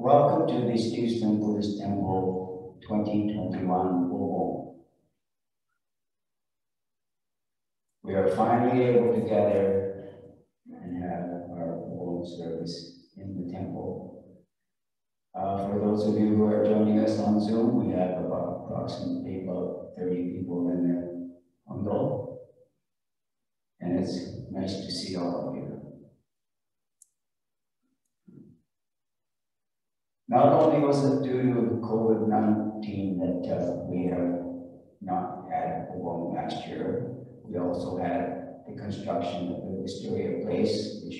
Welcome to the Steveston Buddhist Temple 2021 Obon. We are finally able to gather and have our Obon service in the temple. For those of you who are joining us on Zoom, we have approximately about 30 people in there on Go. And it's nice to see all of you. Not only was it due to COVID-19 that we have not had Obon last year, we also had the construction of the Wisteria Place, which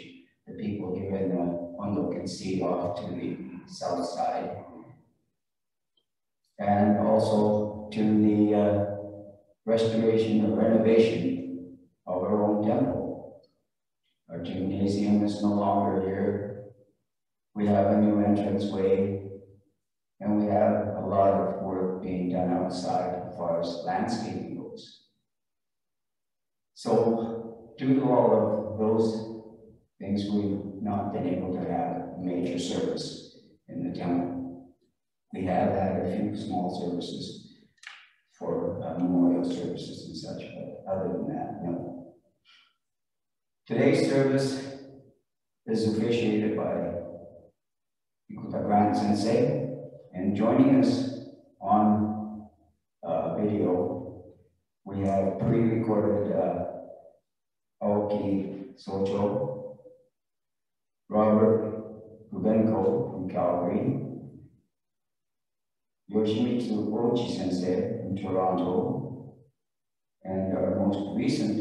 the people here in the Ondo can see off to the south side. And also to the restoration or renovation of our own temple. Our gymnasium is no longer here. We have a new entranceway, and we have a lot of work being done outside as far as landscaping goes. So, due to all of those things, we've not been able to have a major service in the temple. We have had a few small services for memorial services and such, but other than that, no. Today's service is officiated by Grant Sensei, and joining us on video, we have pre-recorded Aoki Socho, Robert Gubenko from Calgary, Yoshimitsu Ochi Sensei from Toronto, and our most recent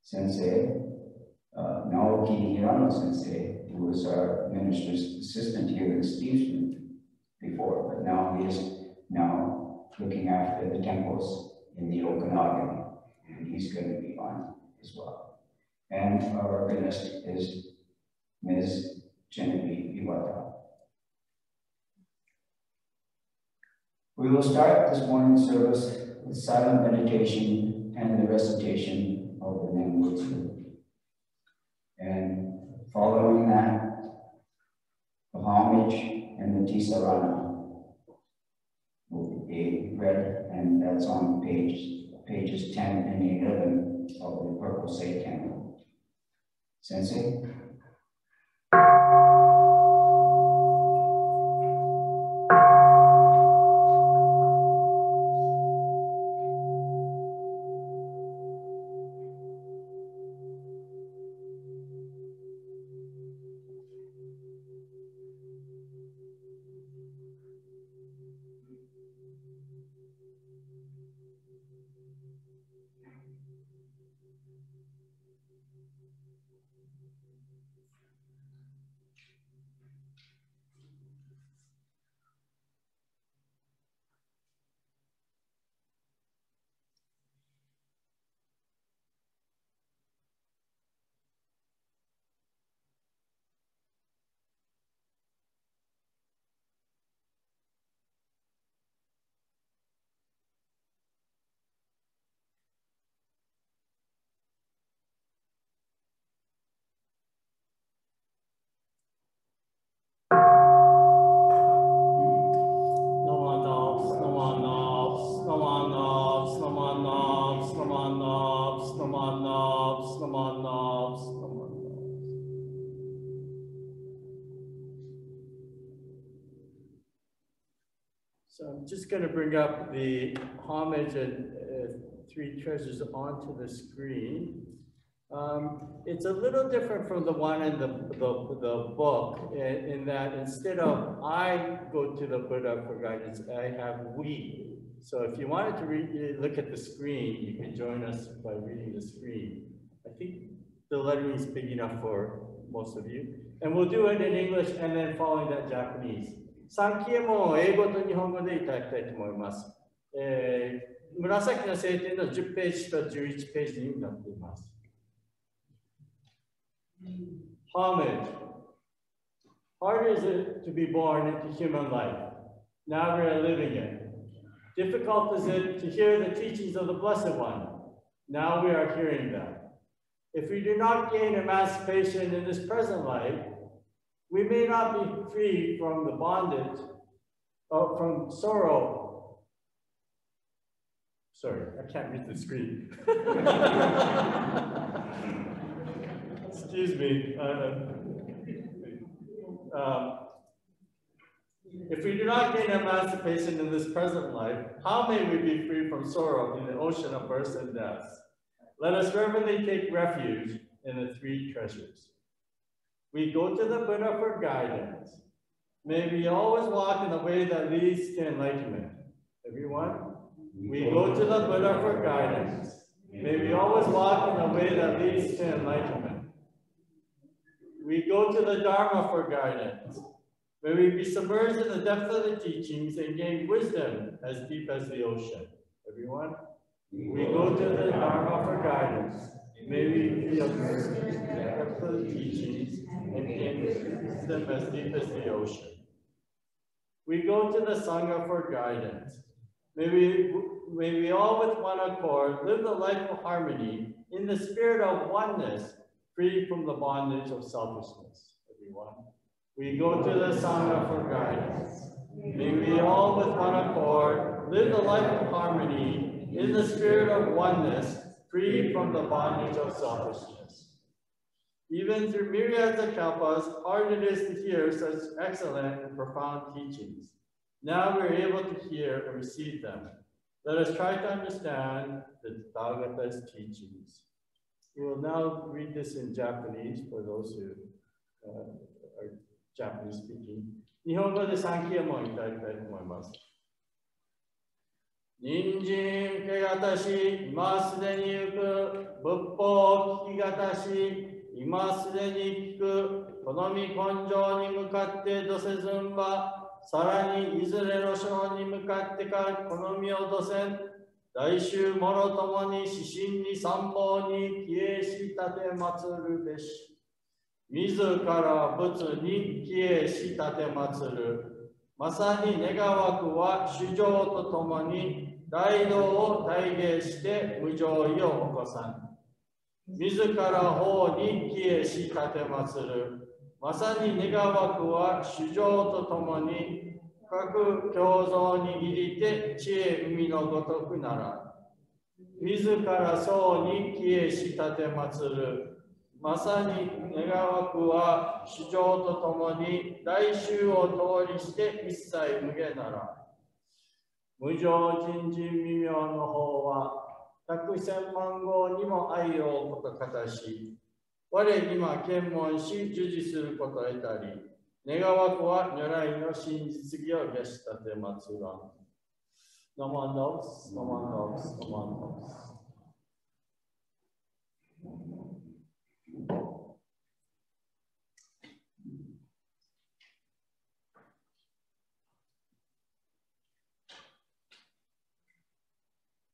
sensei, Naoki Hirano Sensei, who was our minister's assistant here in Steveston before, but now he is now looking after the temples in the Okanagan, and he's going to be on as well. And our organist is Ms. Genevieve Iwata. We will start this morning's service with silent meditation and the recitation of the Nembutsu. And following that, the homage and the Tisarana will be read, and that's on pages 10 and 11 of the Purple Say Temple. Sensei? So I'm just going to bring up the homage and three treasures onto the screen. It's a little different from the one in the book in that instead of I go to the Buddha for guidance, I have we. So if you wanted to look at the screen, you can join us by reading the screen. I think the lettering is big enough for most of you. And we'll do it in English and then following that Japanese. 3期も英語と日本語でいただきたいと思います。紫の聖典の10ページと11ページになっています。Homage. Hard is it to be born into human life. Now we are living it. Difficult is it to hear the teachings of the Blessed One. Now we are hearing them. If we do not gain emancipation in this present life, We may not be free from the bondage, from sorrow. Sorry, I can't read the screen. Excuse me. If we do not gain emancipation in this present life, how may we be free from sorrow in the ocean of births and deaths? Let us reverently take refuge in the three treasures. We go to the Buddha for guidance. May we always walk in the way that leads to enlightenment. Everyone? We go to the Buddha for guidance. May we always walk in the way that leads to enlightenment. We go to the Dharma for guidance. May we be submerged in the depth of the teachings and gain wisdom as deep as the ocean. Everyone? We go to the Dharma for guidance. May we be submerged in the depth of the teachings and gain wisdom as deep as the ocean. We go to the Sangha for guidance. May we all with one accord live the life of harmony in the spirit of oneness, free from the bondage of selfishness. Everyone. We go to the Sangha for guidance. May we all with one accord live the life of harmony in the spirit of oneness, free from the bondage of selfishness. Even through myriads of kalpas, hard it is to hear such excellent and profound teachings. Now we're able to hear and receive them. Let us try to understand the Tathagata's teachings. We will now read this in Japanese for those who are Japanese speaking. 日本語で3期もいただきたいと思います。人参けがたし、今すでに行く、仏法聞きがたし、今すでに聞く、好み根性に向かってどせずんば、さらにいずれの章に向かってか好みをどせん、来週もろともに指針に参謀に帰依し立て祀るべし。自ら仏に帰依し立て祀る。まさに願わくは主情とともに大道を体現して無常意を起こさん。自ら法に帰依し立て祀る。まさに願わくは主情とともに各共造に入りて知恵海のごとくなら。自ら僧に帰依し立て祀る。まさに願わくは主情とともに大衆を通りして一切無限なら。無常人人未明の方は百千万号にも愛をことかたし、我今検問し従事すること得たり、願わくは如来の真実義を下し立て祀らん。ナマンダウス、ナマンダウス、ナマンダウス。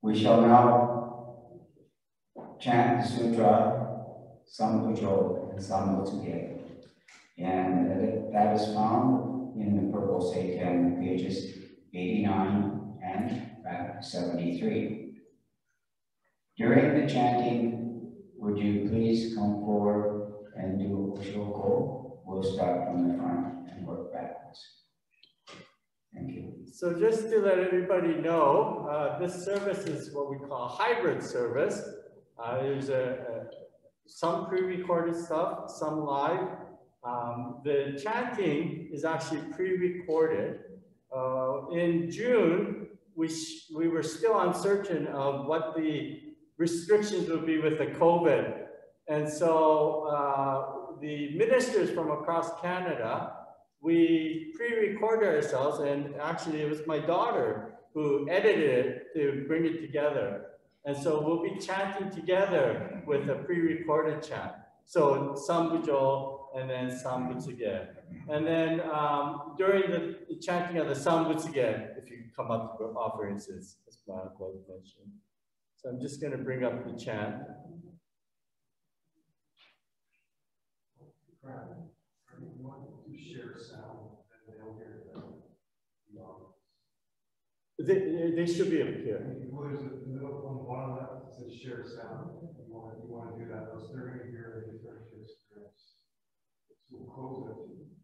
We shall now chant the sutra, Sambujo and Sambutsuge. And that is found in the Purple Seiken, pages 89 and 73. During the chanting, would you please come forward and do Oshoko? We'll start from the front and work backwards. Thank you. So just to let everybody know, this service is what we call a hybrid service. There's some pre-recorded stuff, some live. The chanting is actually pre-recorded. In June, we were still uncertain of what the restrictions would be with the COVID. And so the ministers from across Canada, we pre-recorded ourselves, and actually it was my daughter who edited it to bring it together. And so we'll be chanting together with a pre-recorded chant. So Sambujo and then Sambutsuge. And then during the chanting of the Sambutsuge, if you come up to offer incense, as Monica mentioned. So I'm just going to bring up the chant. They should be able to hear. Well, there's a middle on the bottom left that says share sound. You want to do that. They're going to hear it. They're going to share experience. So we'll close it.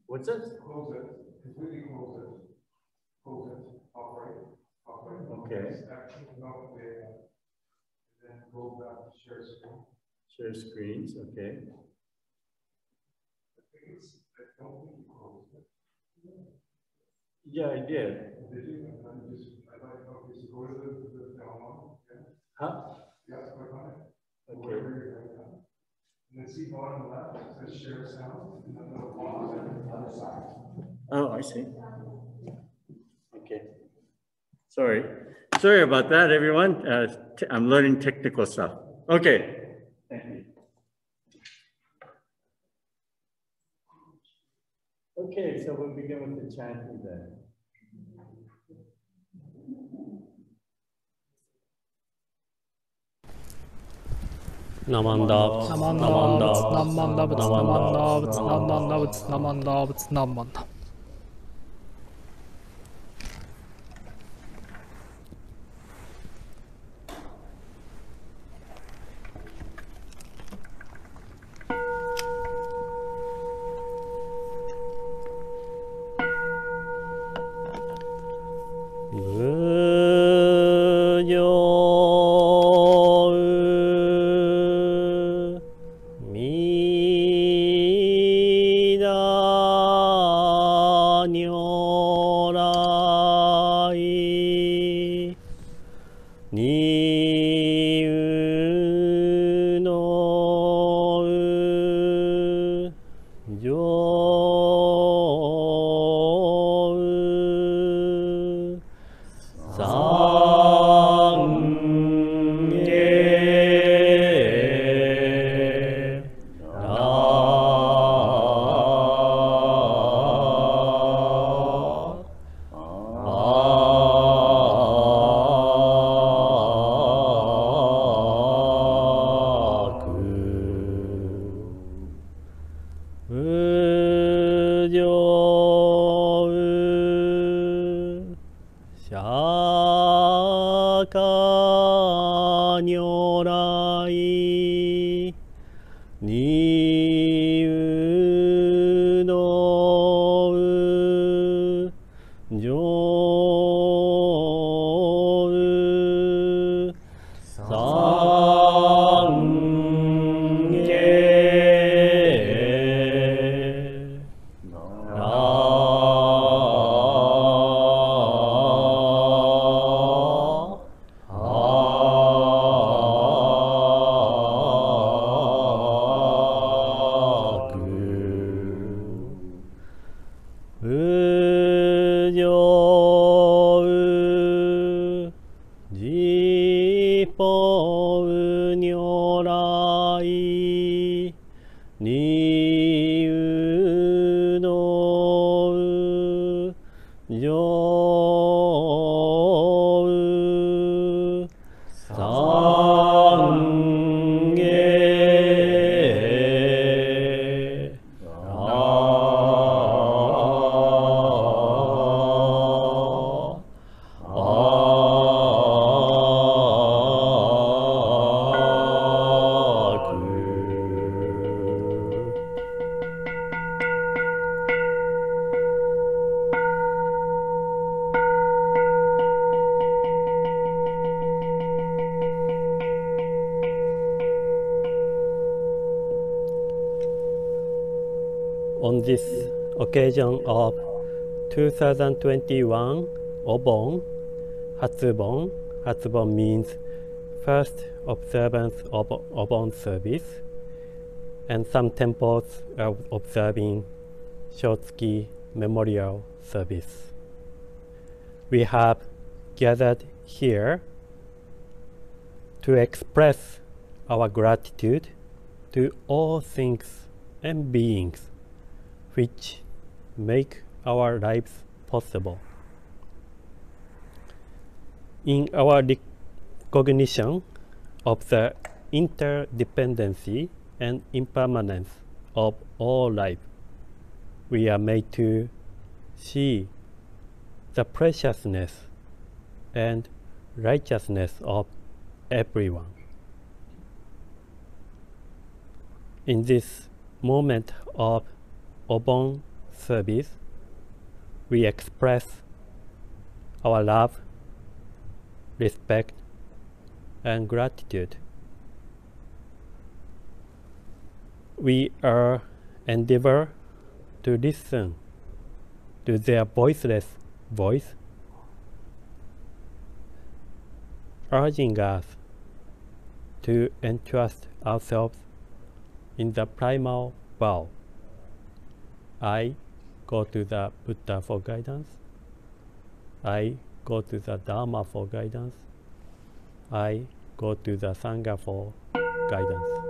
What's this? Close it, completely close it. Close it, upright. Okay. Then go back to share screen. Share screens, okay. I don't think you closed it. Yeah, I did. Did you? I'd like to go to the download. Huh? Yeah, click on it. Okay. And then see bottom left, it says share sound, and then the other side. Oh, I see. Okay. Sorry about that, everyone. I'm learning technical stuff. Okay. Thank you. Okay, so we'll begin with the chanting then. Namanda, Namanda, Namanda, Namanda, Namanda, Namanda, Namanda. On this occasion of 2021 Obon, Hatsubon, Hatsubon means first observance of Obon service, and some temples are observing Shotsuki Memorial Service. We have gathered here to express our gratitude to all things and beings which make our lives possible. In our recognition of the interdependency and impermanence of all life, we are made to see the preciousness and righteousness of everyone. In this moment of Obon service, we express our love, respect, and gratitude. We endeavor to listen to their voiceless voice, urging us to entrust ourselves in the primal vow. I go to the Buddha for guidance. I go to the Dharma for guidance. I go to the Sangha for guidance.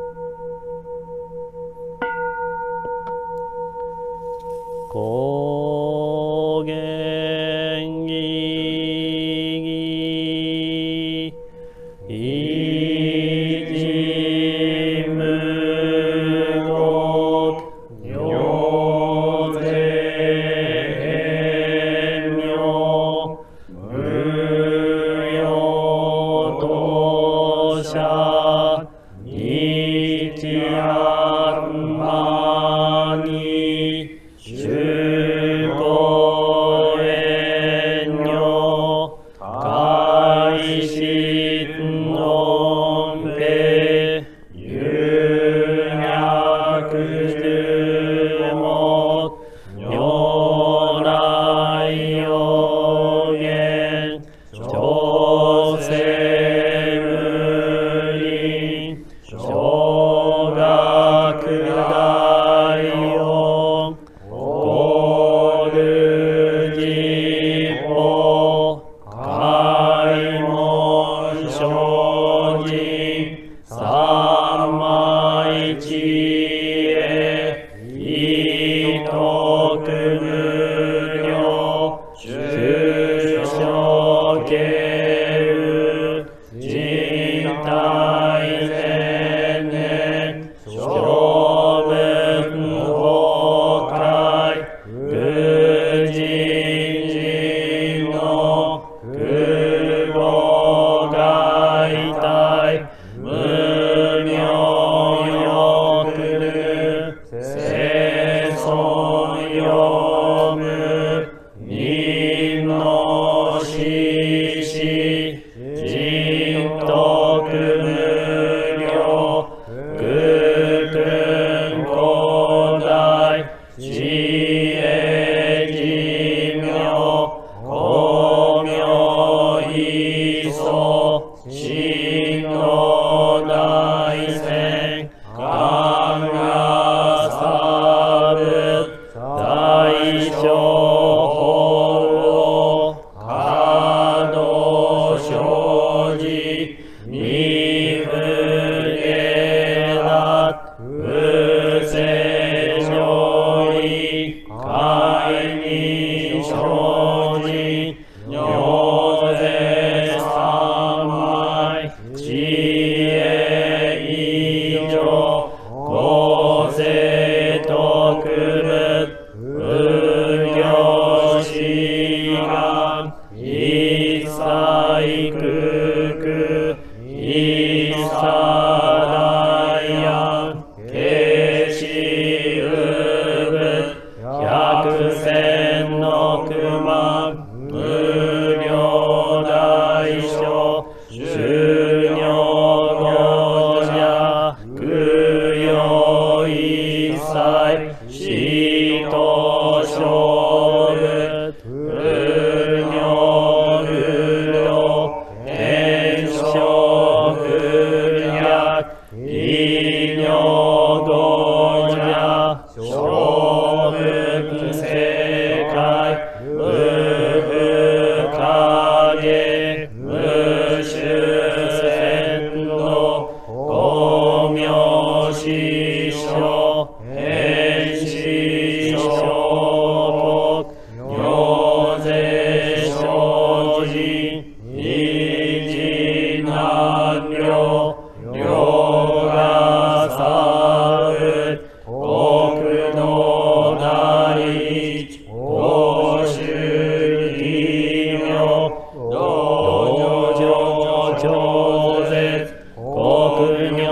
Joseph, 国名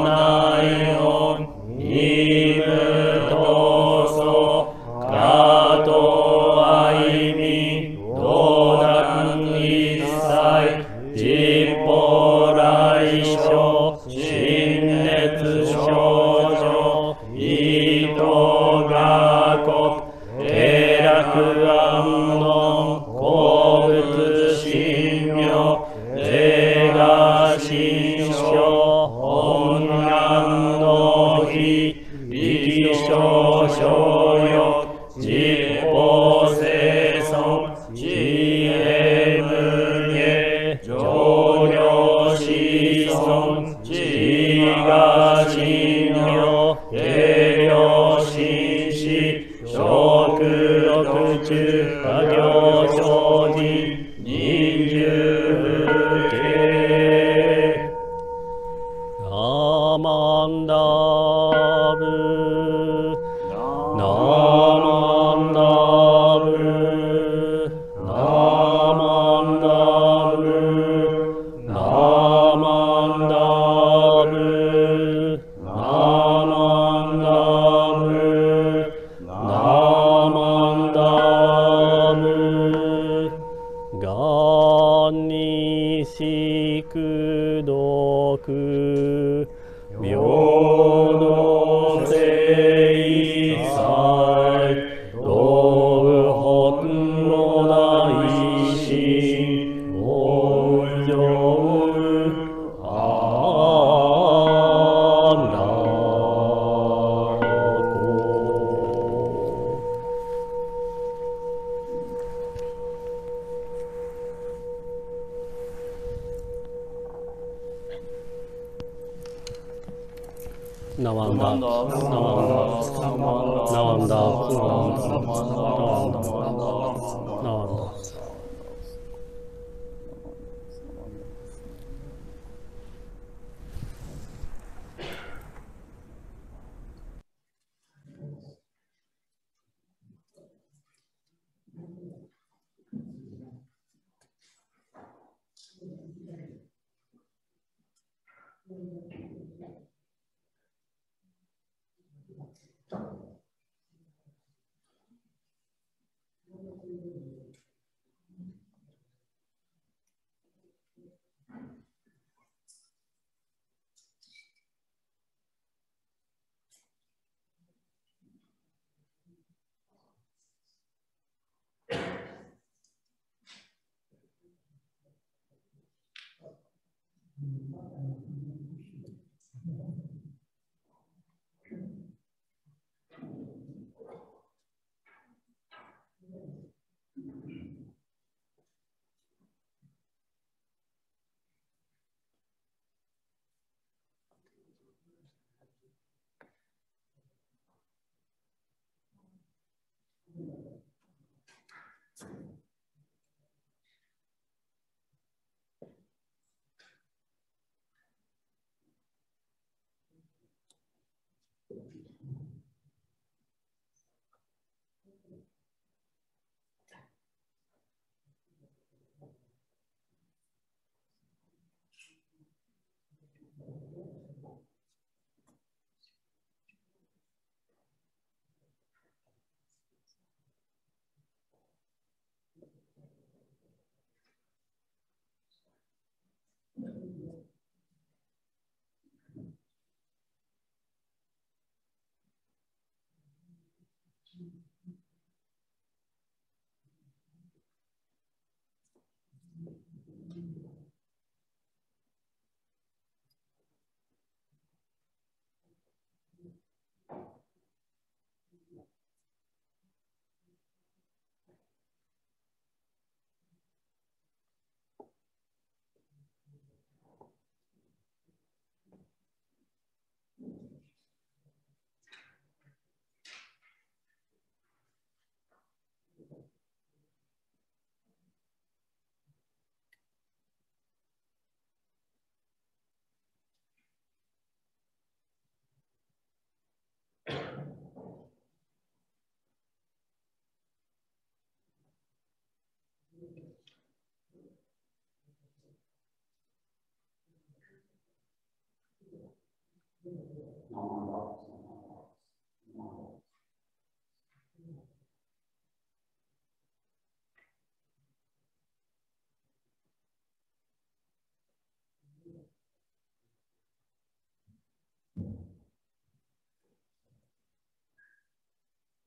内容所欲、自法生存、知恵無下、上領子孫、自我信用、軽量心死、食欲中、過行精進、人獣系、ナマンダブ、ナマンダブ、ナマンダブ、ナマンダブ、ナマンダブ、ナマンダブ、ガニシクドク、平等性祭、道具本の大心、往生、安楽。ナワンダ、ナワンダ、ナワンダ、ナワンダ、ナワンダ、ナワンダ。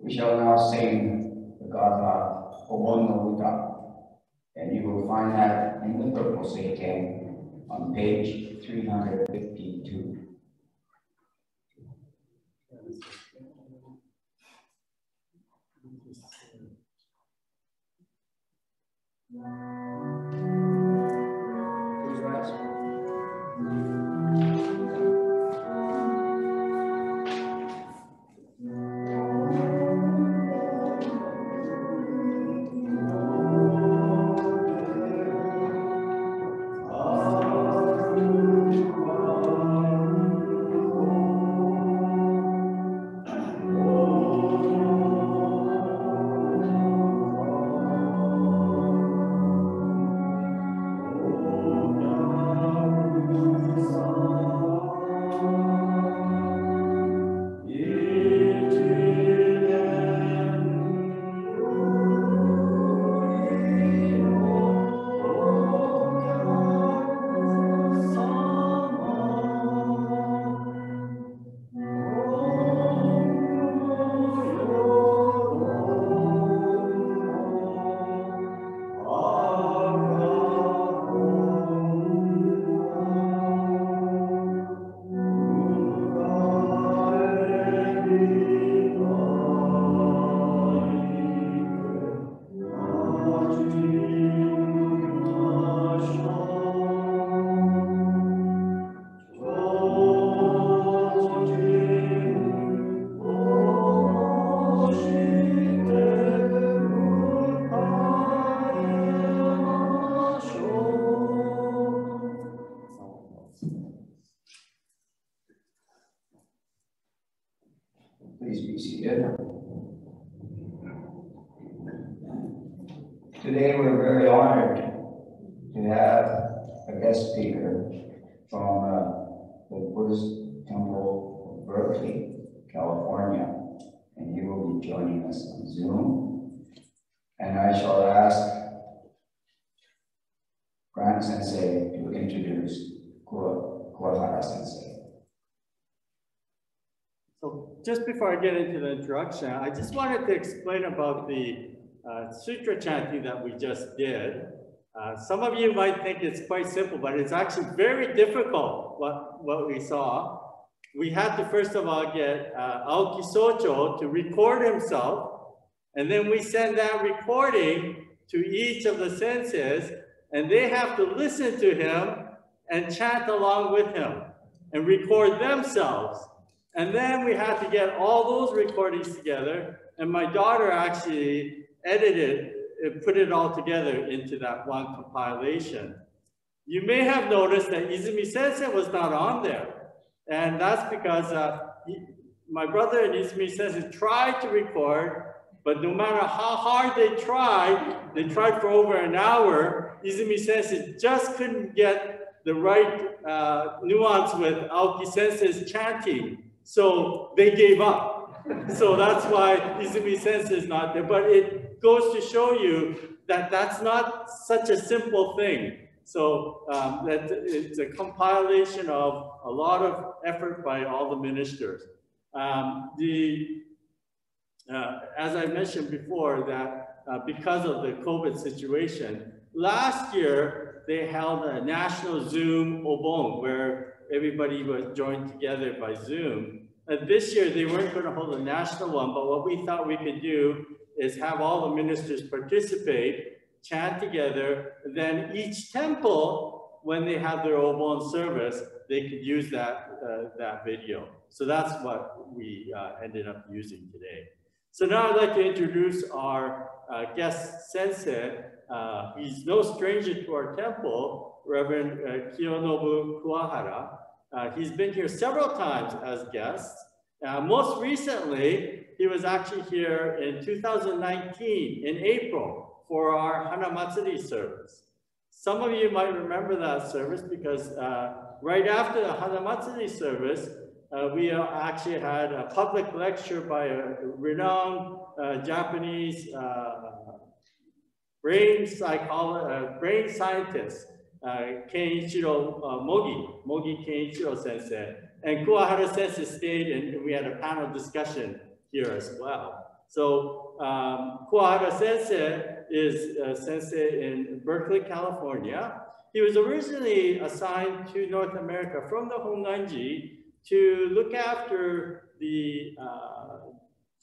We shall now sing the Gatha Obon no Uta, and you will find that in the purple Seiken on page 352. Please rise. Please be seated. Today we're very honored to have a guest speaker from the Buddhist Temple of Berkeley, California, and he will be joining us on Zoom. And I shall ask Grant Sensei to introduce Kuwahara Sensei. So just before I get into the introduction, I just wanted to explain about the sutra chanting that we just did. Some of you might think it's quite simple, but it's actually very difficult, what we saw. We had to first of all get Aoki Socho to record himself, and then we send that recording to each of the senseis, and they have to listen to him and chant along with him and record themselves. And then we had to get all those recordings together, and my daughter actually edited and put it all together into that one compilation. You may have noticed that Izumi Sensei was not on there, and that's because my brother and Izumi Sensei tried to record, but no matter how hard they tried for over an hour. Izumi Sensei just couldn't get the right nuance with Aoki Sensei's chanting. So they gave up. So that's why Izumi Sensei is not there. But it goes to show you that that's not such a simple thing. So that it's a compilation of a lot of effort by all the ministers. As I mentioned before, that because of the COVID situation, last year they held a national Zoom Obon where everybody was joined together by Zoom. This year, they weren't going to hold a national one, but what we thought we could do is have all the ministers participate, chant together, and then each temple, when they have their Obon service, they could use that video. So that's what we ended up using today. So now I'd like to introduce our guest sensei. He's no stranger to our temple, Reverend Kiyonobu Kuwahara. He's been here several times as guests. Most recently, he was actually here in 2019, in April, for our Hana Matsuri service. Some of you might remember that service because right after the Hana Matsuri service, we actually had a public lecture by a renowned Japanese brain scientist, Kenichiro Mogi Kenichiro Sensei, and Kuwahara Sensei stayed, and we had a panel discussion here as well. So Kuwahara Sensei is a sensei in Berkeley, California. He was originally assigned to North America from the Honganji to look after the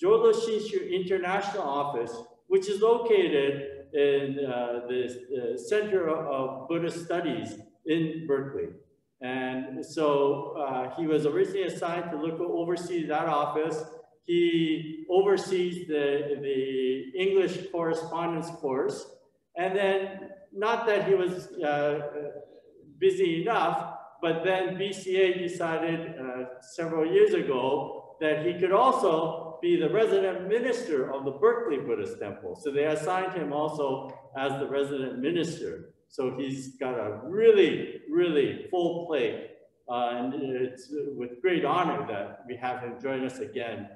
Jodo Shinshu International Office, which is located the Center of Buddhist Studies in Berkeley. And so he was originally assigned to oversee that office. He oversees the English correspondence course. And then, not that he was busy enough, but then BCA decided several years ago that he could also be the resident minister of the Berkeley Buddhist Temple. So they assigned him also as the resident minister. So he's got a really, really full plate. And it's with great honor that we have him join us again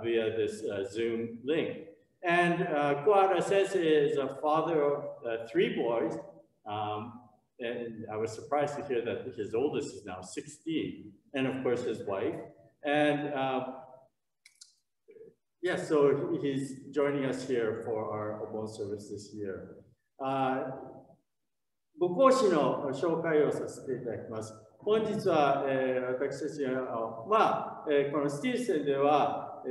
via this Zoom link. And Kuwahara Sensei is a father of 3 boys. And I was surprised to hear that his oldest is now 16, and of course his wife. And yes, so he's joining us here for our Obon service this year. ご講師の紹介をさせていただきます。本日は、私たちは、このスティーブセンでは、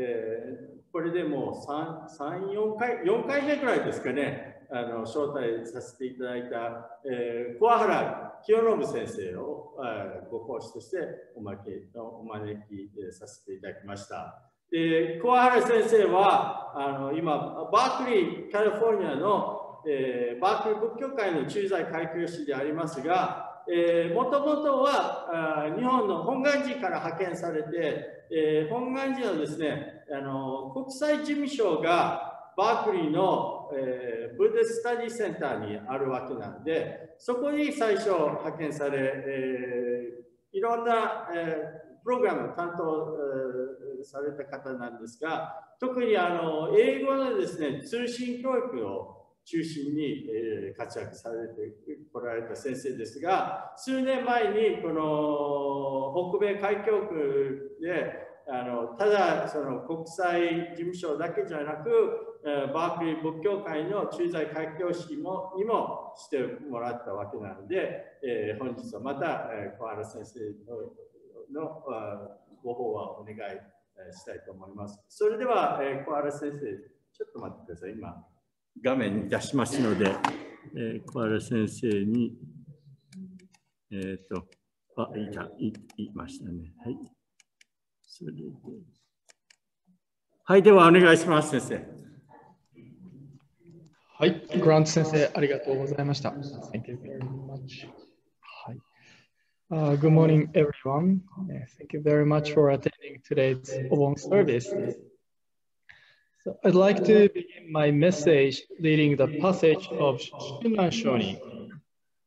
これでもう4回目ぐらいですかね、招待させていただいた、桑原清信先生をご講師としてお招きさせていただきました。で、桑原先生は今、バークリー、カリフォルニアのバークリー仏教会の駐在開教師でありますが、もともとは日本の本願寺から派遣されて、本願寺のですね、国際事務所がバークリーの、ブディスタディセンターにあるわけなんで、そこに最初派遣され、いろんな、プログラムを担当された方なんですが、特に英語のですね、通信教育を中心に活躍されてこられた先生ですが、数年前にこの北米海峡区でただその国際事務所だけじゃなく、バークリー仏教会の駐在開教師にもしてもらったわけなので、本日はまた桑原先生のご訪話をお願いしたいと思います。それでは桑原先生、ちょっと待ってください。今画面に出しますので、桑原先生に、いましたね。はい。それで、はい、ではお願いします、先生。はい、グラント先生、ありがとうございました。Thank you very much. はい。Good morning, everyone. Thank you very much for attending today's Obon service. So I'd like to begin my message reading the passage of Shunan Shonin.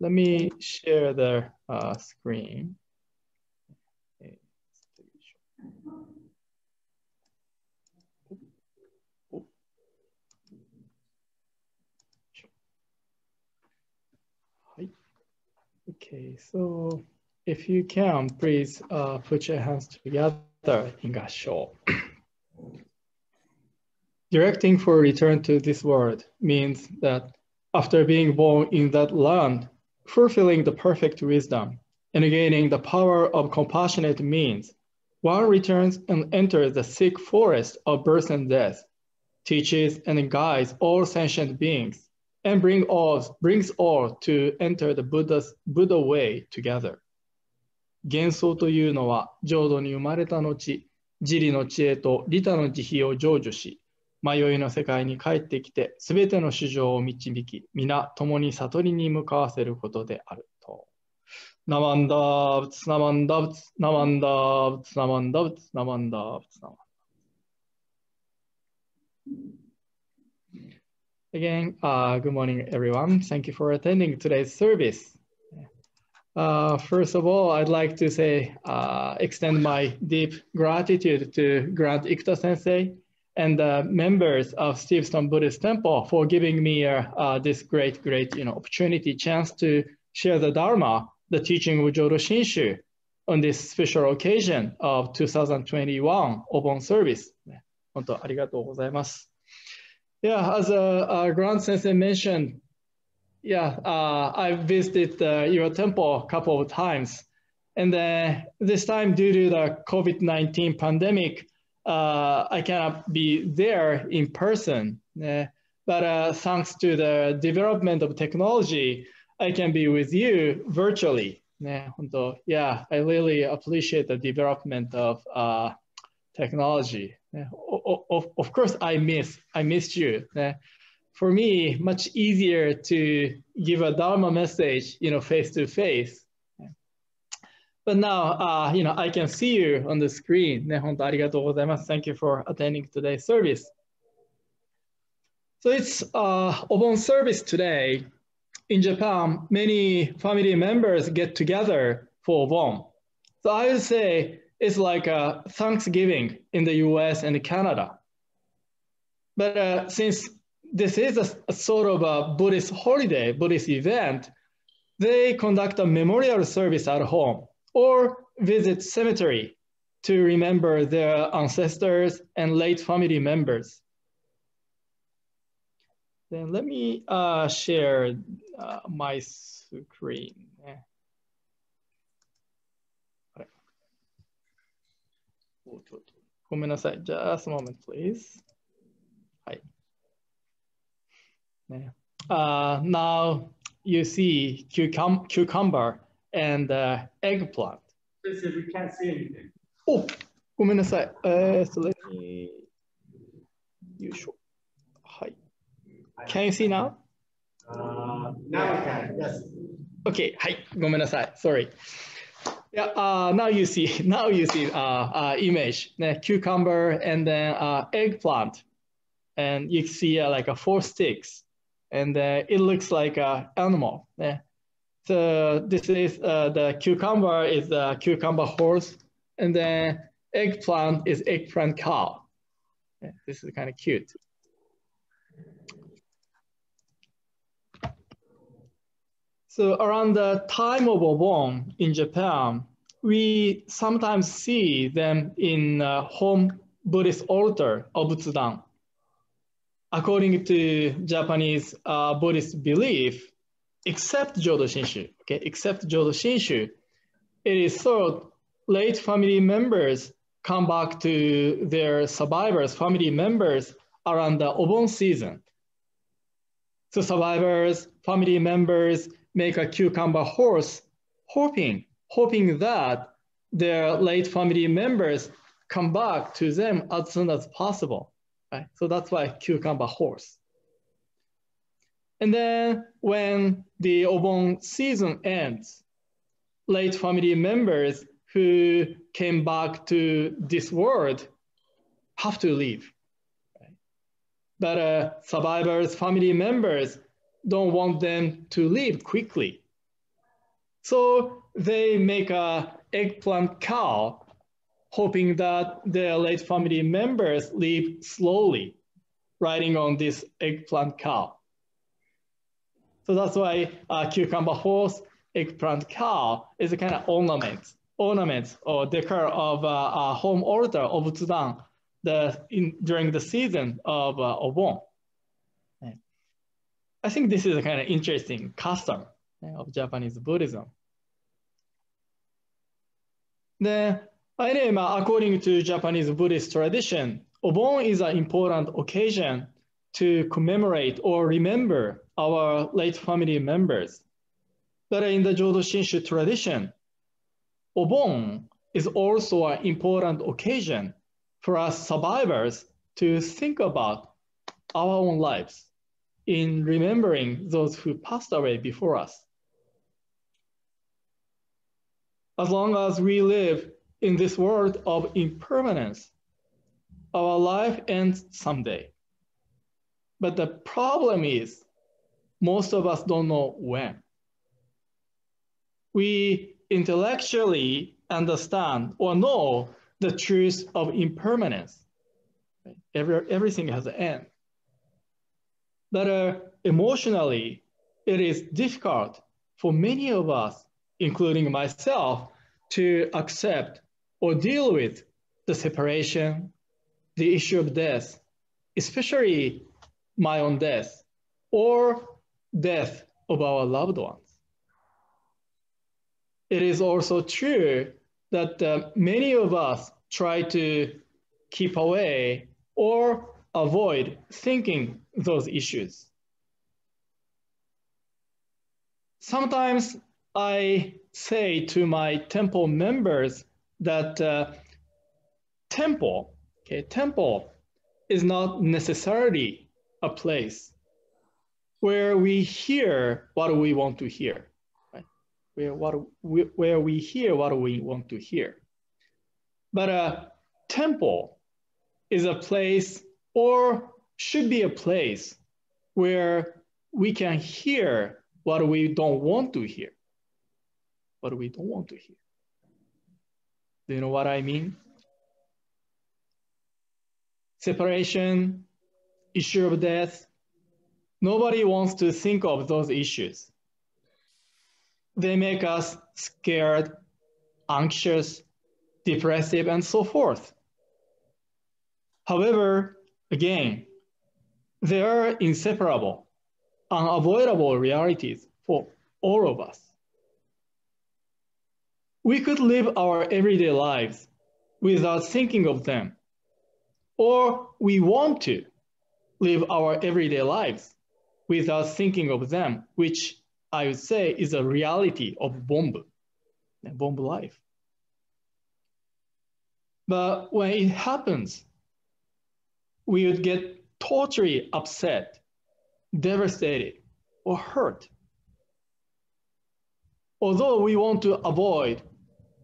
Let me share the screen. Okay, so if you can, please put your hands together in Gassho. Directing for return to this world means that after being born in that land, fulfilling the perfect wisdom and gaining the power of compassionate means, one returns and enters the thick forest of birth and death, teaches and guides all sentient beings, and brings all to enter the Buddha way together. 幻想というのは浄土に生まれた後、自利の知恵と利他の慈悲を成就し、迷いの世界に帰ってきて、すべての衆生を導き、皆共に悟りに向かわせることであると。ナマンダーブツナマンダブツナマンダーブツナマンダブツナマンダーブツナマンダ。Again, good morning, everyone. Thank you for attending today's service. First of all, I'd like to say, extend my deep gratitude to Grant Ikuta Sensei and the members of Steveston Buddhist Temple for giving me this great opportunity, chance to share the Dharma, the teaching of Jodo Shinshu, on this special occasion of 2021 Obon service. 本当ありがとうございます。Yeah, as Grant Sensei mentioned, I visited your temple a couple of times. And this time, due to the COVID-19 pandemic, I cannot be there in person. But thanks to the development of technology, I can be with you virtually. Yeah, I really appreciate the development of technology. Of course, I missed you. For me, much easier to give a Dharma message, face to face. But now, I can see you on the screen. 本当ありがとうございます. Thank you for attending today's service. So it's Obon service today. In Japan, many family members get together for Obon. So I would say it's like a Thanksgiving in the US and Canada. But since this is a sort of a Buddhist holiday, Buddhist event, they conduct a memorial service at home or visit cemetery to remember their ancestors and late family members. Then let me share my screen. ごめんなさい. Just a moment, please. はい。Now you see cucumber and eggplant. We can't see anything. お、ごめんなさい. So let me... よいしょ. はい. Can you see now? Now we can, yes. Okay, はい。ごめんなさい. Sorry. Yeah, now you see image, cucumber and then eggplant, and you see like 4 sticks, and it looks like an animal. So this is the cucumber is the cucumber horse, and then eggplant is eggplant cow. This is kind of cute. So around the time of Obon in Japan, we sometimes see them in home Buddhist altar, Obutsudan. According to Japanese Buddhist belief, except Jodo Shinshu, except Jodo Shinshu, it is thought late family members come back to their survivors, family members around the Obon season. So survivors, family members, make a cucumber horse, hoping that their late family members come back to them as soon as possible. Right? So that's why cucumber horse. And then when the Obon season ends, late family members who came back to this world have to leave. Right? But survivors, family members, don't want them to leave quickly. So they make a eggplant cow, hoping that their late family members leave slowly, riding on this eggplant cow. So that's why cucumber horse, eggplant cow is a kind of ornament or decor of a home altar of Obutsudan during the season of Obon. I think this is a kind of interesting custom of Japanese Buddhism. Then, according to Japanese Buddhist tradition, Obon is an important occasion to commemorate or remember our late family members. But in the Jodo Shinshu tradition, Obon is also an important occasion for us survivors to think about our own lives in remembering those who passed away before us. As long as we live in this world of impermanence, our life ends someday. But the problem is, most of us don't know when. We intellectually understand or know the truth of impermanence. Everything has an end. But emotionally, it is difficult for many of us, including myself, to accept or deal with the separation, the issue of death, especially my own death, or death of our loved ones. It is also true that many of us try to keep away or avoid thinking those issues. Sometimes I say to my temple members that temple is not necessarily a place where we hear what we want to hear, right? Where we hear what we want to hear. But a temple is a place, or should be a place, where we can hear what we don't want to hear. What we don't want to hear. Do you know what I mean? Separation, issue of death. Nobody wants to think of those issues. They make us scared, anxious, depressive, and so forth. However, again, they are inseparable, unavoidable realities for all of us. We could live our everyday lives without thinking of them, or we want to live our everyday lives without thinking of them, which I would say is a reality of Bonbu life. But when it happens, we would get totally upset, devastated, or hurt. Although we want to avoid,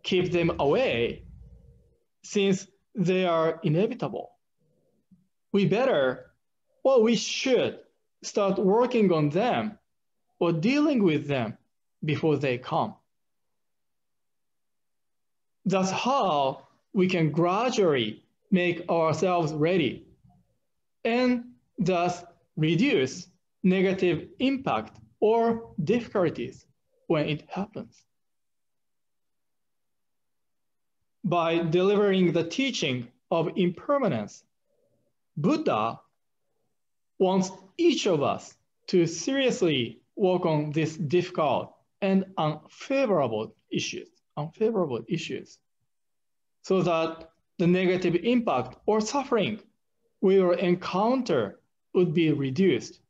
keep them away, since they are inevitable, we should start working on them or dealing with them before they come. That's how we can gradually make ourselves ready and thus reduce negative impact or difficulties when it happens. By delivering the teaching of impermanence, Buddha wants each of us to seriously work on these difficult and unfavorable issues, so that the negative impact or suffering we will encounter would be reduced,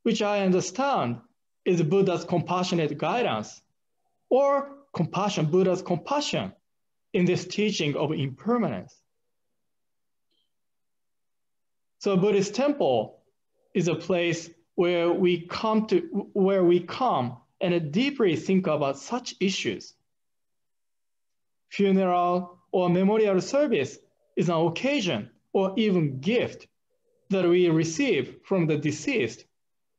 which I understand is Buddha's compassionate guidance, or Buddha's compassion in this teaching of impermanence. So Buddhist temple is a place where we come and deeply think about such issues. Funeral or memorial service is an occasion or even gift that we receive from the deceased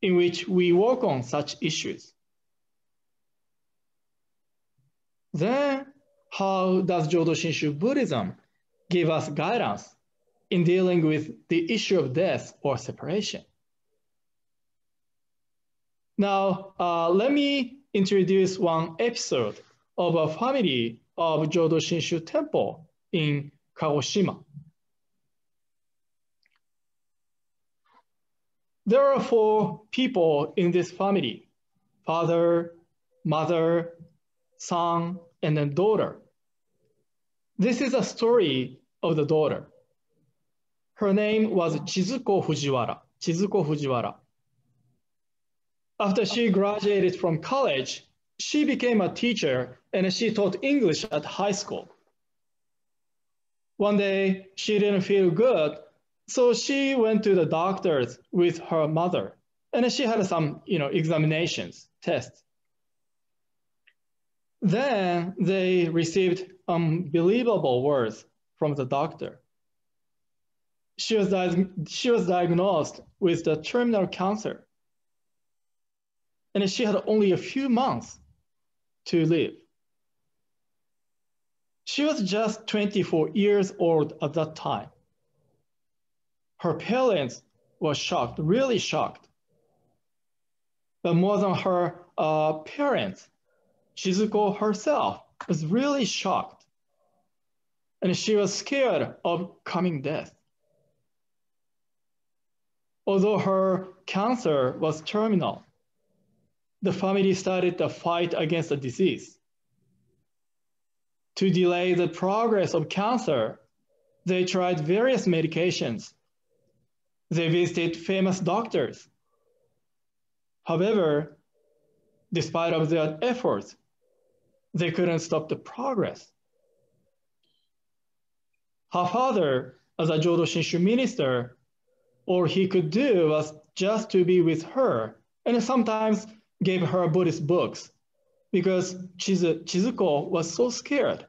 in which we work on such issues. Then, how does Jodo Shinshu Buddhism give us guidance in dealing with the issue of death or separation? Now, let me introduce one episode of a family of Jodo Shinshu Temple in Kagoshima. There are 4 people in this family: father, mother, son, and a daughter. This is a story of the daughter. Her name was Chizuko Fujiwara. After she graduated from college, she became a teacher and she taught English at high school. One day, she didn't feel good, so she went to the doctors with her mother, and she had some, examinations, tests. Then they received unbelievable words from the doctor. She was diagnosed with the terminal cancer, and she had only a few months to live. She was just 24 years old at that time. Her parents were shocked, really shocked. But more than her parents, Shizuko herself was really shocked. And she was scared of coming death. Although her cancer was terminal, the family started a fight against the disease. To delay the progress of cancer, they tried various medications They visited famous doctors. However, despite of their efforts, they couldn't stop the progress. Her father, as a Jodo Shinshu minister, all he could do was just to be with her and sometimes gave her Buddhist books because Chizuko was so scared.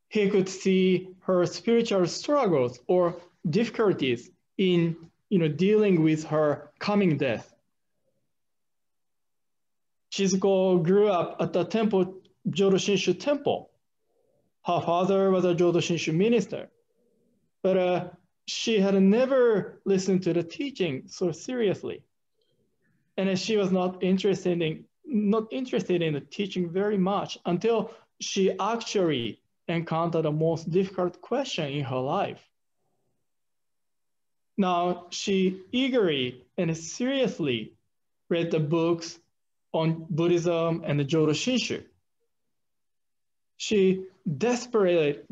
He could see her spiritual struggles or difficulties in dealing with her coming death. Chizuko grew up at the temple, Jodo Shinshu Temple. Her father was a Jodo Shinshu minister, but she had never listened to the teaching so seriously. And she was not interested in the teaching very much until she actually encountered the most difficult question in her life. Now, she eagerly and seriously read the books on Buddhism and the Jodo Shinshu. She desperately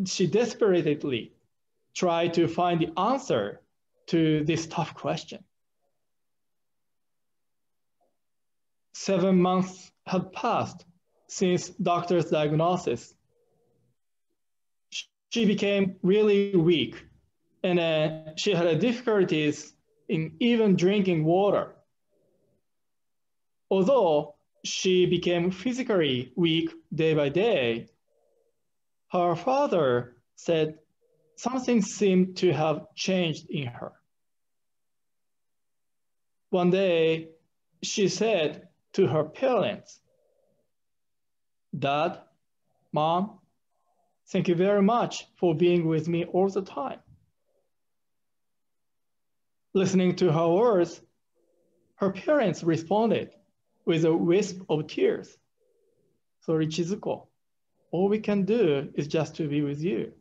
tried to find the answer to this tough question. 7 months had passed since doctor's diagnosis. She became really weak, and she had difficulties in even drinking water. Although she became physically weak day by day, her father said something seemed to have changed in her. One day, she said to her parents, "Dad, Mom, thank you very much for being with me all the time." Listening to her words, her parents responded with a wisp of tears. "Sorry, Chizuko, all we can do is just to be with you.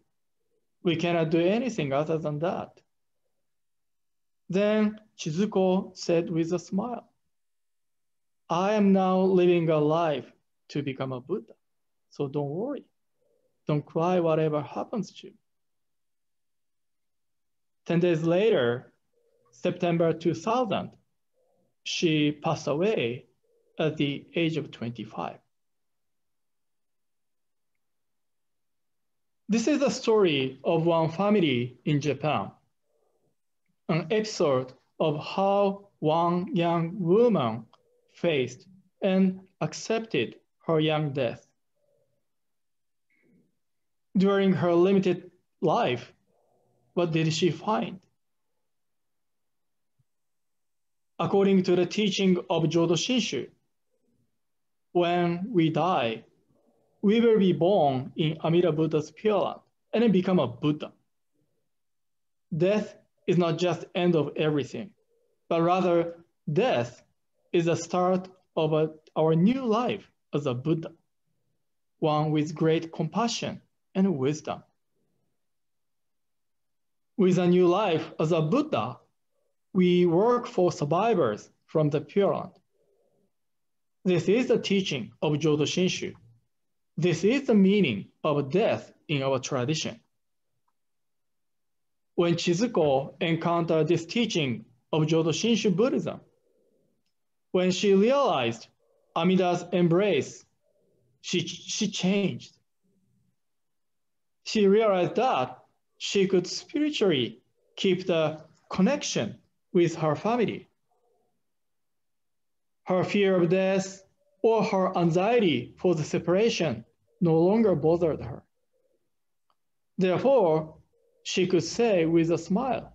We cannot do anything other than that." Then Chizuko said with a smile, "I am now living a life to become a Buddha, so don't worry. Don't cry whatever happens to you." 10 days later, September 2000, she passed away at the age of 25. This is the story of one family in Japan, an episode of how one young woman faced and accepted her young death. During her limited life, what did she find? According to the teaching of Jodo Shinshu, when we die, we will be born in Amida Buddha's Pure Land and then become a Buddha. Death is not just the end of everything, but rather death is the start of our new life as a Buddha, one with great compassion and wisdom. With a new life as a Buddha, we work for survivors from the Pure Land. This is the teaching of Jodo Shinshu. This is the meaning of death in our tradition. When Chizuko encountered this teaching of Jodo Shinshu Buddhism, when she realized Amida's embrace, she changed. She realized that she could spiritually keep the connection with her family. Her fear of death or her anxiety for the separation no longer bothered her. Therefore, she could say with a smile,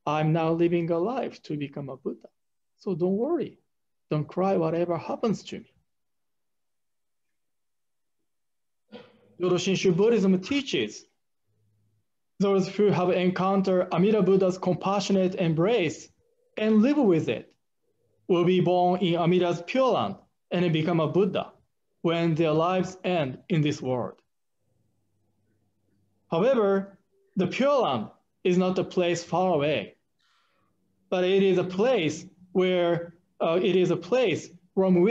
"I'm now living a life to become a Buddha, so don't worry, don't cry whatever happens to me." Jodo Shinshu Buddhism teaches those who have encountered Amida Buddha's compassionate embrace and live with it will be born in Amida's Pure Land and become a Buddha when their lives end in this world. However, the Pure Land is not a place far away, but it is a place from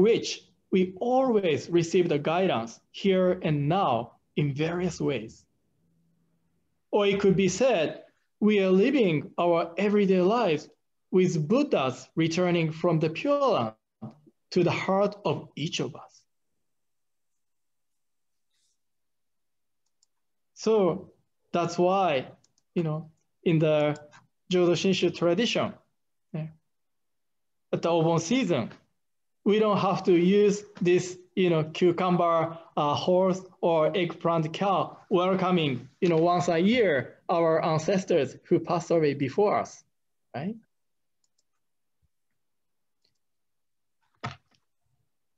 which we always receive the guidance here and now in various ways. Or it could be said we are living our everyday lives with Buddhas returning from the Pure Land to the heart of each of us. So that's why, in the Jodo Shinshu tradition, at the Obon season, we don't have to use this, cucumber horse or eggplant cow welcoming, once a year our ancestors who passed away before us, right?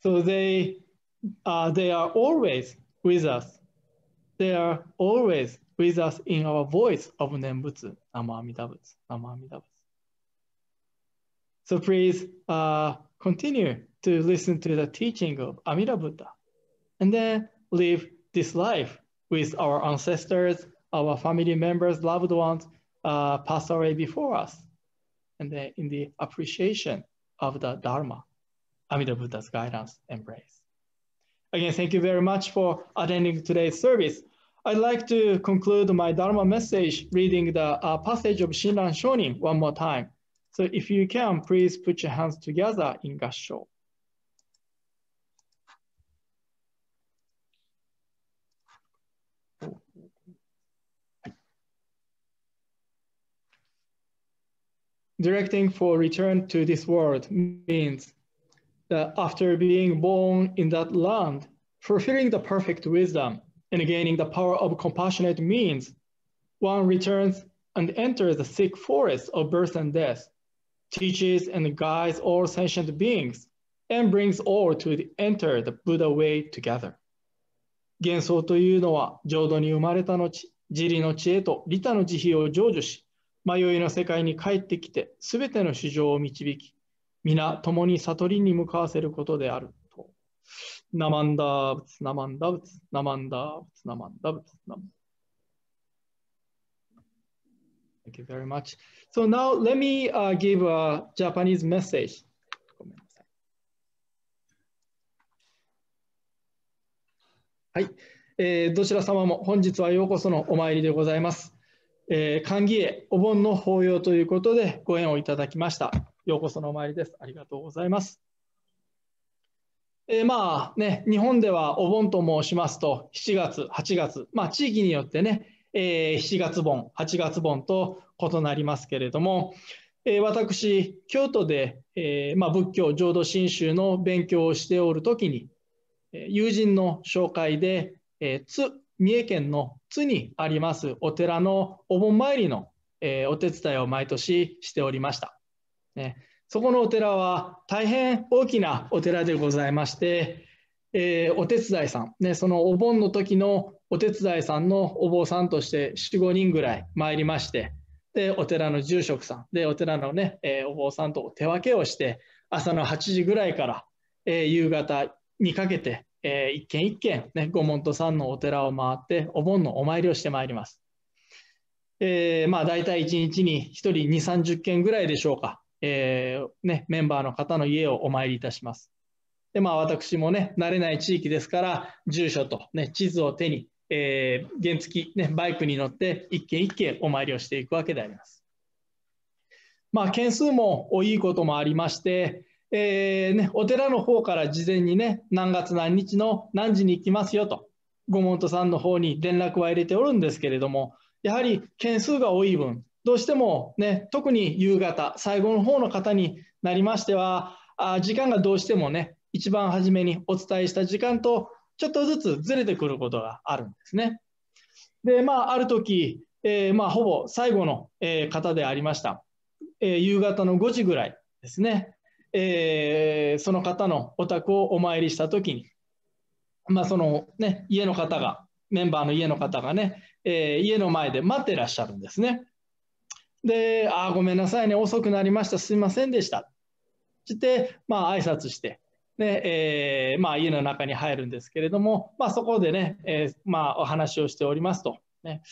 So they are always with us. They are always with us in our voice of Nembutsu, Nama Amida Butsu, Nama Amida Butsu. So please continue to listen to the teaching of Amida Buddha, and then live this life with our ancestors, our family members, loved ones passed away before us, and then in the appreciation of the Dharma, Amida Buddha's guidance and praise. Again, thank you very much for attending today's service. I'd like to conclude my Dharma message reading the passage of Shinran Shonin one more time. So if you can, please put your hands together in Gassho. Directing for return to this world means that after being born in that land, fulfilling the perfect wisdom and gaining the power of compassionate means, one returns and enters the thick forest of birth and death, teaches and guides all sentient beings, and brings all to enter the Buddha way together. 幻想というのは浄土に生まれた後、自利の知恵と利他の慈悲を成就し、迷いの世界に帰ってきて、すべての衆生を導き、皆共に悟りに向かわせることであると。ナマンダーブツ、ナマンダブツ、ナマンダーブツ、ナマンダブツ、ナマンダブツ。Thank you very much. So now let me give a Japanese message. ごめんなさい。はい、どちら様も本日はようこそのお参りでございます。歓喜へお盆の法要ということでご縁をいただきました。ようこそのお参りです。ありがとうございます。まあね、日本ではお盆と申しますと7月、8月、地域によってね、7月盆、8月盆と異なりますけれども、私、京都で、仏教浄土真宗の勉強をしておるときに、友人の紹介で、三重県の津にありますお寺のお盆参りの、お手伝いを毎年しておりました。そこのお寺は大変大きなお寺でございまして、お手伝いさん、そのお盆の時のお手伝いさんのお坊さんとして4、5人ぐらい参りまして、でお寺の住職さんでお寺のね、お坊さんと手分けをして朝の8時ぐらいから、夕方にかけて、一軒一軒、ご門徒さんのお寺を回ってお盆のお参りをしてまいります。大体1日に1人2、30件ぐらいでしょうか、メンバーの方の家をお参りいたします。で私もね慣れない地域ですから住所と、地図を手に、原付き、バイクに乗って一軒一軒お参りをしていくわけであります。件数も多いこともありまして、お寺の方から事前にね何月何日の何時に行きますよとご門徒さんの方に連絡は入れておるんですけれども、やはり件数が多い分どうしてもね特に夕方最後の方の方になりましては時間がどうしてもね一番初めにお伝えした時間とちょっとずつずれてくることがあるんですね。である時、ほぼ最後の、方でありました、夕方の5時ぐらいですね、その方のお宅をお参りした時に、そのね家の方がメンバーの家の方がね、家の前で待ってらっしゃるんですね。でごめんなさいね遅くなりましたすいませんでしたって挨拶してで、家の中に入るんですけれども、そこでね、お話をしておりますと、ね、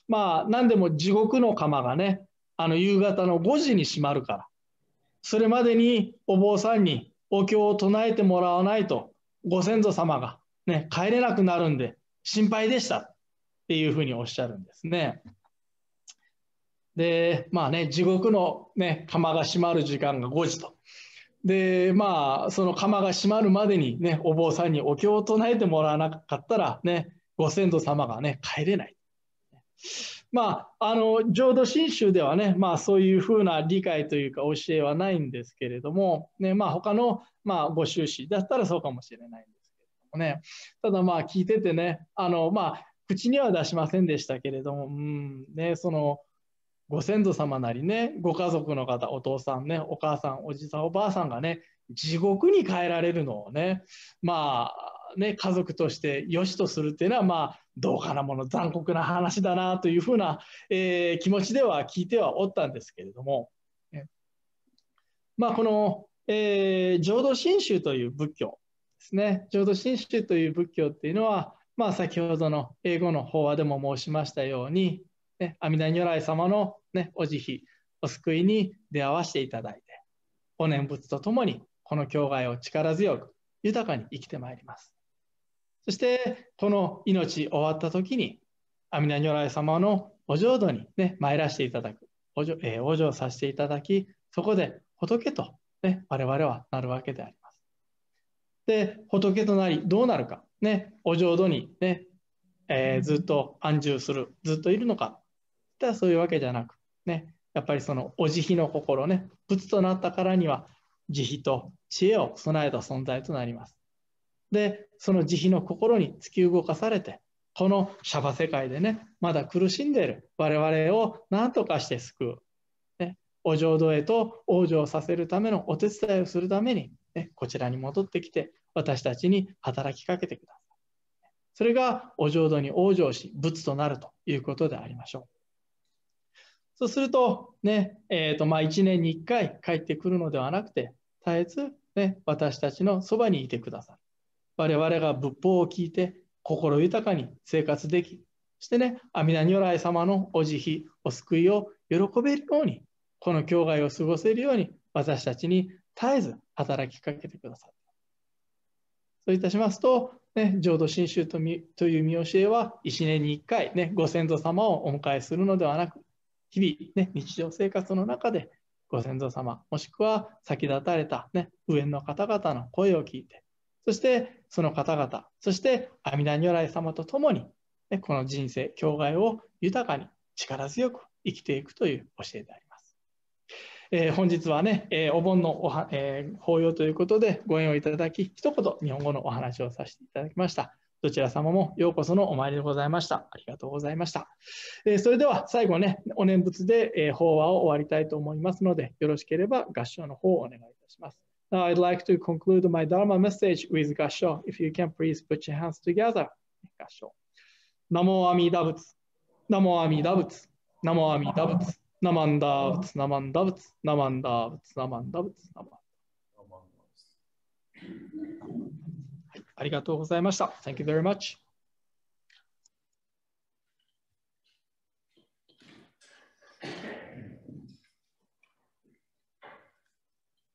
何でも地獄の釜がね夕方の5時に閉まるからそれまでにお坊さんにお経を唱えてもらわないとご先祖様が、ね、帰れなくなるんで心配でしたっていうふうにおっしゃるんですね。で、まあね、地獄のね、釜が閉まる時間が5時と。で、まあ、その釜が閉まるまでにね、お坊さんにお経を唱えてもらわなかったらね、ご先祖様がね、帰れない。まあ、浄土真宗ではね、まあ、そういうふうな理解というか教えはないんですけれども、ね、まあ、他の、まあ、ご宗師だったらそうかもしれないんですけれどもね、ただまあ、聞いててね、まあ、口には出しませんでしたけれども、ね、その、ご先祖様なりね、ご家族の方、お父さんね、お母さん、おじさん、おばあさんがね、地獄に帰られるのをね、まあね、家族として良しとするっていうのは、まあ、どうかなもの、残酷な話だなというふうな、気持ちでは聞いてはおったんですけれども、まあ、この、浄土真宗という仏教ですね、浄土真宗という仏教っていうのは、まあ、先ほどの英語の法話でも申しましたように、ね、阿弥陀如来様の、ね、お慈悲、お救いに出会わせていただいて、お念仏とともにこの教外を力強く豊かに生きてまいります。そしてこの命終わった時に阿弥陀如来様のお浄土に、ね、参らせていただく、往生させていただき、そこで仏と、ね、我々はなるわけであります。で、仏となりどうなるか、ね、お浄土に、ねずっと安住する、ずっといるのか、そういうわけじゃなく、ね、やっぱりそのお慈悲の心ね、仏となったからには慈悲と知恵を備えた存在となります。で、その慈悲の心に突き動かされて、この娑婆世界でね、まだ苦しんでいる我々を何とかして救う、ね、お浄土へと往生させるためのお手伝いをするために、ね、こちらに戻ってきて私たちに働きかけてください。それがお浄土に往生し仏となるということでありましょう。そうするとね、まあ1年に1回帰ってくるのではなくて、絶えず、ね、私たちのそばにいてくださる。我々が仏法を聞いて心豊かに生活でき、そしてね、阿弥陀如来様のお慈悲、お救いを喜べるように、この教外を過ごせるように、私たちに絶えず働きかけてくださる。そういたしますと、ね、浄土真宗という見教えは、1年に1回、ね、ご先祖様をお迎えするのではなく、日々、ね、日常生活の中で、ご先祖様、もしくは先立たれた、ね、上の方々の声を聞いて、そしてその方々、そして阿弥陀如来様と共に、ね、この人生、教外を豊かに力強く生きていくという教えであります。本日はね、お盆の法要ということでご縁をいただき、一言日本語のお話をさせていただきました。どちら様もようこそのお参りでございました。ありがとうございました。それでは最後ね、お念仏で法話を終わりたいと思いますので、よろしければ合唱の方をお願いいたします。Now I'd like to conclude my Dharma message with 合唱。If you can please put your hands together. 合唱。ナモ阿弥陀仏。ナモ阿弥陀仏。ナモ阿弥陀仏。ナマンダーブツ、ナマンダブツ、ナマンダーブツ、ナマンダブツ、ナマンダブツ。はい、ありがとうございました。Thank you very much.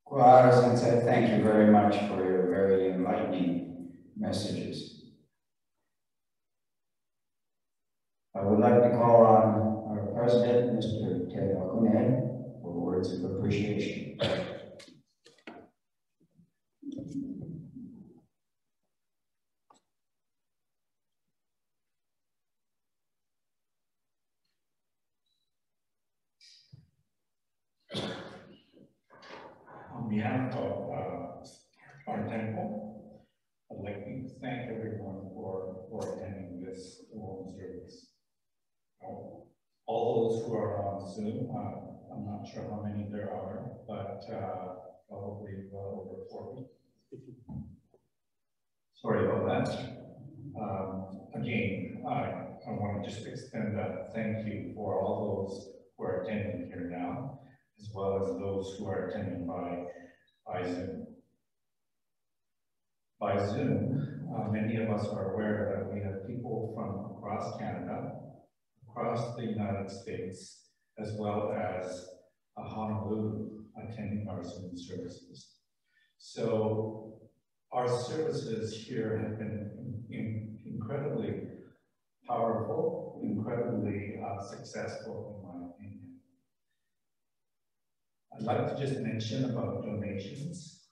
Kuwahara Sensei, thank you very much for your very enlightening messages. I would like to call on our president, Mr. Ted Akune, for words of appreciation. On behalf of our temple, I'd like to thank everyone for attending this Obon service. All those who are on Zoom, I'm not sure how many there are, but probably well over 40. Sorry about that. Again, I want to just extend a thank you for all those who are attending here now, as well as those who are attending by Zoom. By Zoom, many of us are aware that we have people from across Canada, across the United States, as well as Honolulu attending our Zoom services. So our services here have been incredibly powerful, incredibly successful, in my opinion. I'd like to just mention about donations.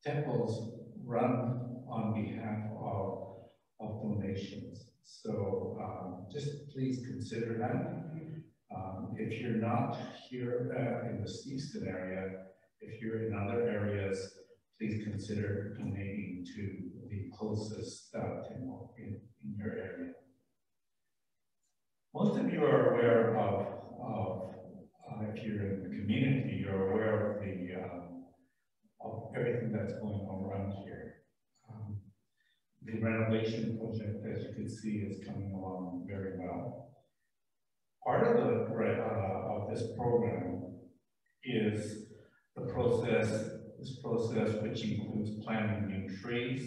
Temples run on behalf of donations. So just please consider that. If you're not here in the Steveston area, if you're in other areas, please consider donating to the closest temple in your area. Most of you are aware of if you're in the community, you're aware of everything that's going on around here. The renovation project, as you can see, is coming along very well. Part of this program is this process which includes planting new trees,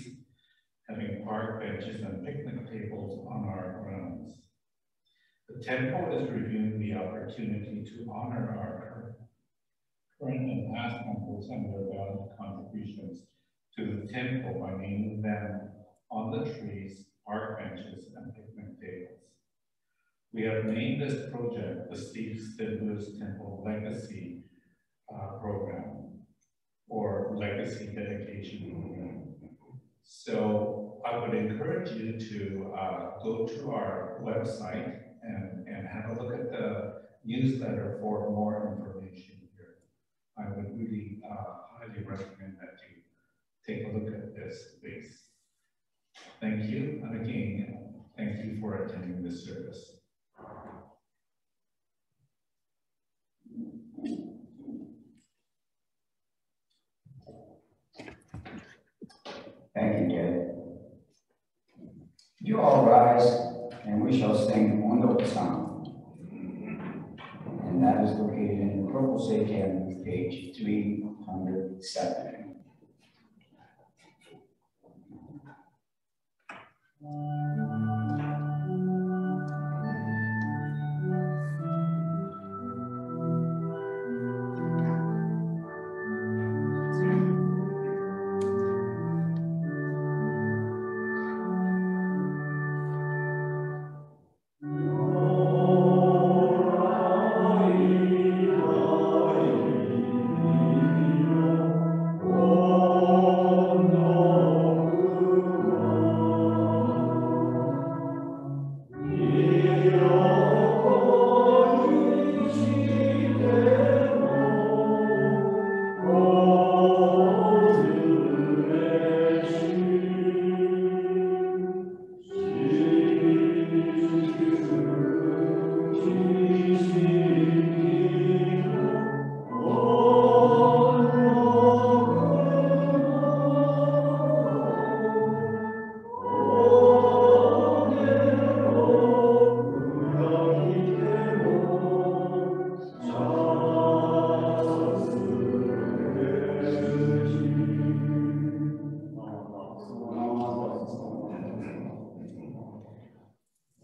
having park benches and picnic tables on our grounds. The temple is reviewing the opportunity to honor our current and past members and their valued contributions to the temple by naming them on the trees, park benches, and picnic tables. We have named this project the Steveston Buddhist Temple Legacy Program, or Legacy Dedication Program. So I would encourage you to go to our website and have a look at the newsletter for more information here. I would really highly recommend that you take a look at this space. Thank you, and again, thank you for attending this service. Thank you, Ted. You all rise and we shall sing Ondo Song. And that is located in the Purple Seiken, page 307.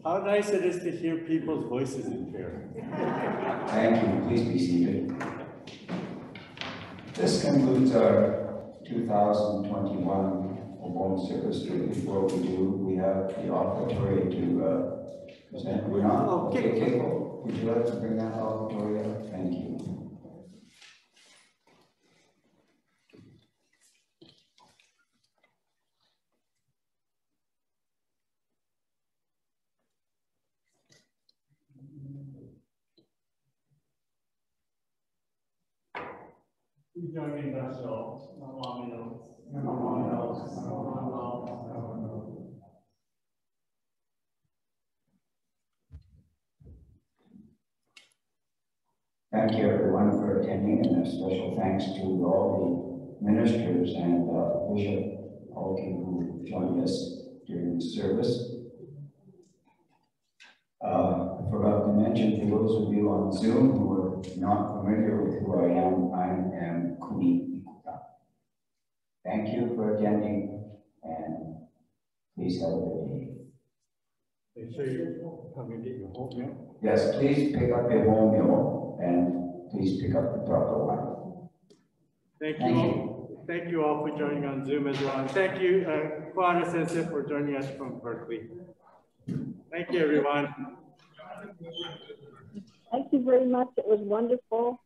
How nice it is to hear people's voices in here. Thank you. Please be seated. This concludes our 2021 Obon service. Before we do, we have the offertory to present. We're not? Okay, Keiko, would you like to bring that offertory up? Thank you. Joining ourselves, Thank you everyone for attending, and a special thanks to all the ministers and Bishop Alki who joined us during the service. I forgot to mention, for those of you on Zoom who are not familiar with who I am Kuni Ikuta. Thank you for attending, and please have a good day. make sure you come and get your home meal. Yes, please pick up your home meal, and please pick up the proper one. Thank you. Thank you all for joining on Zoom as well. And thank you, Kuwahara Sensei, for joining us from Berkeley. Thank you, everyone. Thank you very much. It was wonderful.